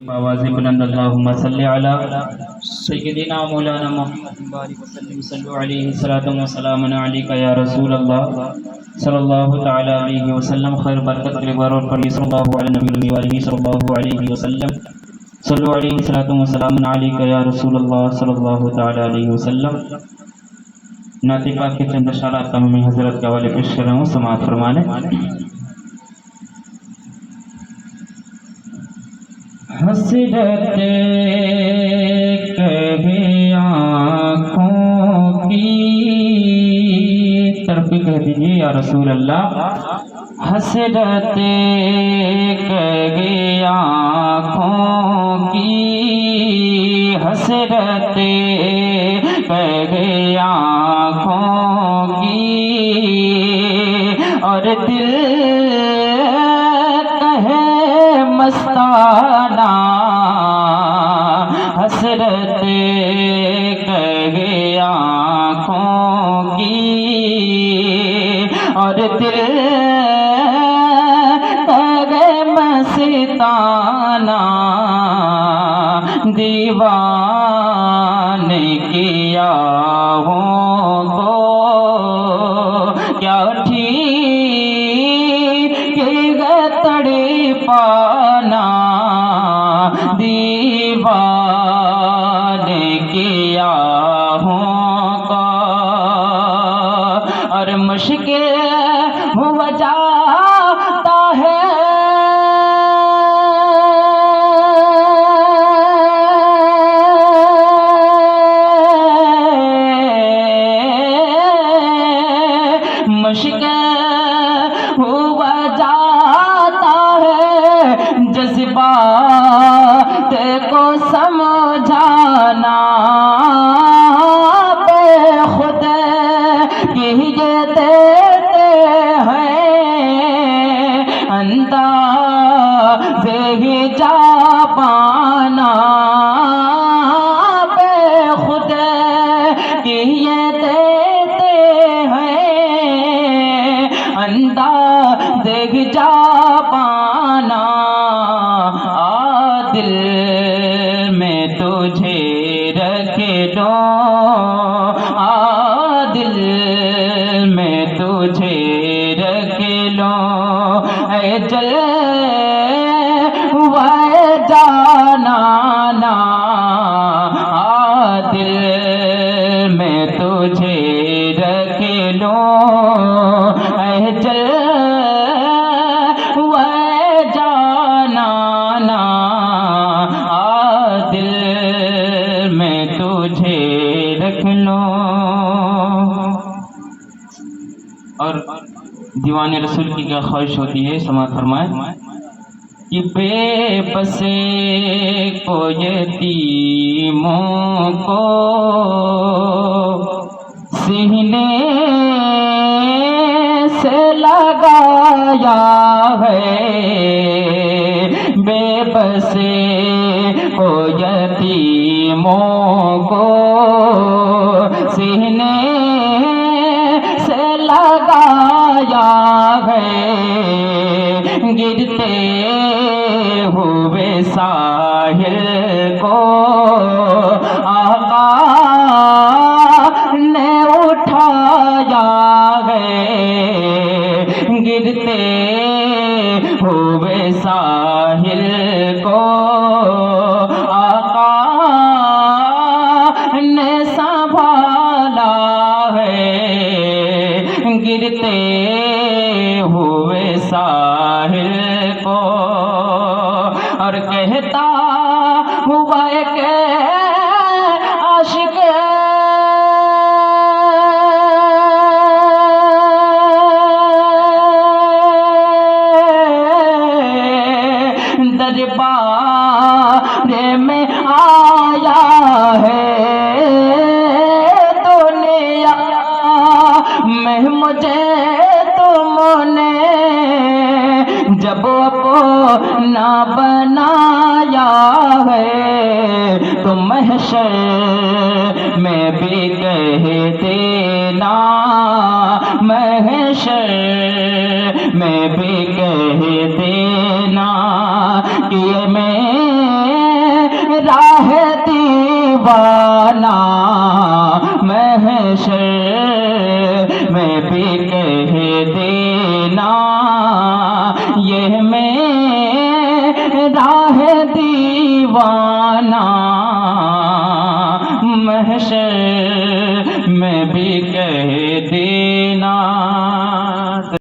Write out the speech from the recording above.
आवाज़ बुलंद अल्लाहुम्मा सल्ली अला सय्यिदिना मौलाना मुहम्मद बारिक वसल्लम सल्लु अलैहि सलातु व सलामुन अलैका या रसूल अल्लाह सल्लल्लाहु तआला अलैहि वसल्लम। खैर बरकत के बार और पढ़िए सल्लल्लाहु अलैहि व आलिहि सल्लल्लाहु अलैहि वसल्लम सल्लु अलैहि सलातु व सलामुन अलैका या रसूल अल्लाह सल्लल्लाहु तआला अलैहि वसल्लम। नातिका के चंद इशारात का मैं हजरत के हवाले पेश कर रहा हूँ, समाअत फरमाने। हसरत कभी आँखों की तरफ भी कह दीजिए या रसूल अल्लाह। हसरत कभी आँखों की, हसरत कभी आँखों की, और दिल कहे मस्ताना। हसरत कहे आँखों की और दिल कहे मस्ताना। दीवाने किया हो को क्या ठीक तड़े पाना। दीवाने किया होगा और मुश्किल हुआ जाता है। मुश्किल हुआ जाता है जज्बात को समझाना। खुद की ये देते हैं अंदाज़े ही जा पाना। खुद की ये देते हैं अंदाज़े ही जा पाना। दिल में तुझे रख लो, दिल में तुझे रख लो। ऐ जल वह जाना ना, दिल में तुझे रख लो। ऐ जल दिल में तुझे रख लो। और दीवाने रसूल की क्या ख्वाहिश होती है, समाअत फरमाए कि बेबसे को यतीमों को सीने से लगाया है। बेबसे को यतीमों को सीने से लगाया है। गिरते हुए साहिल को आका ने उठाया है। गिरते हुए साहिल को आका ने संभाला है। गिरते हुए साहिल को और कहता हुआ एक आशिक दरबार में आया है। दुनिया में मुझे तुमने जब अपना बनाया है तो महशर में भी कह देना। महशर में भी कह देना कि मैं दीवाना महशर में भी कह देना ये मेरा है दीवाना महशर में भी कह देना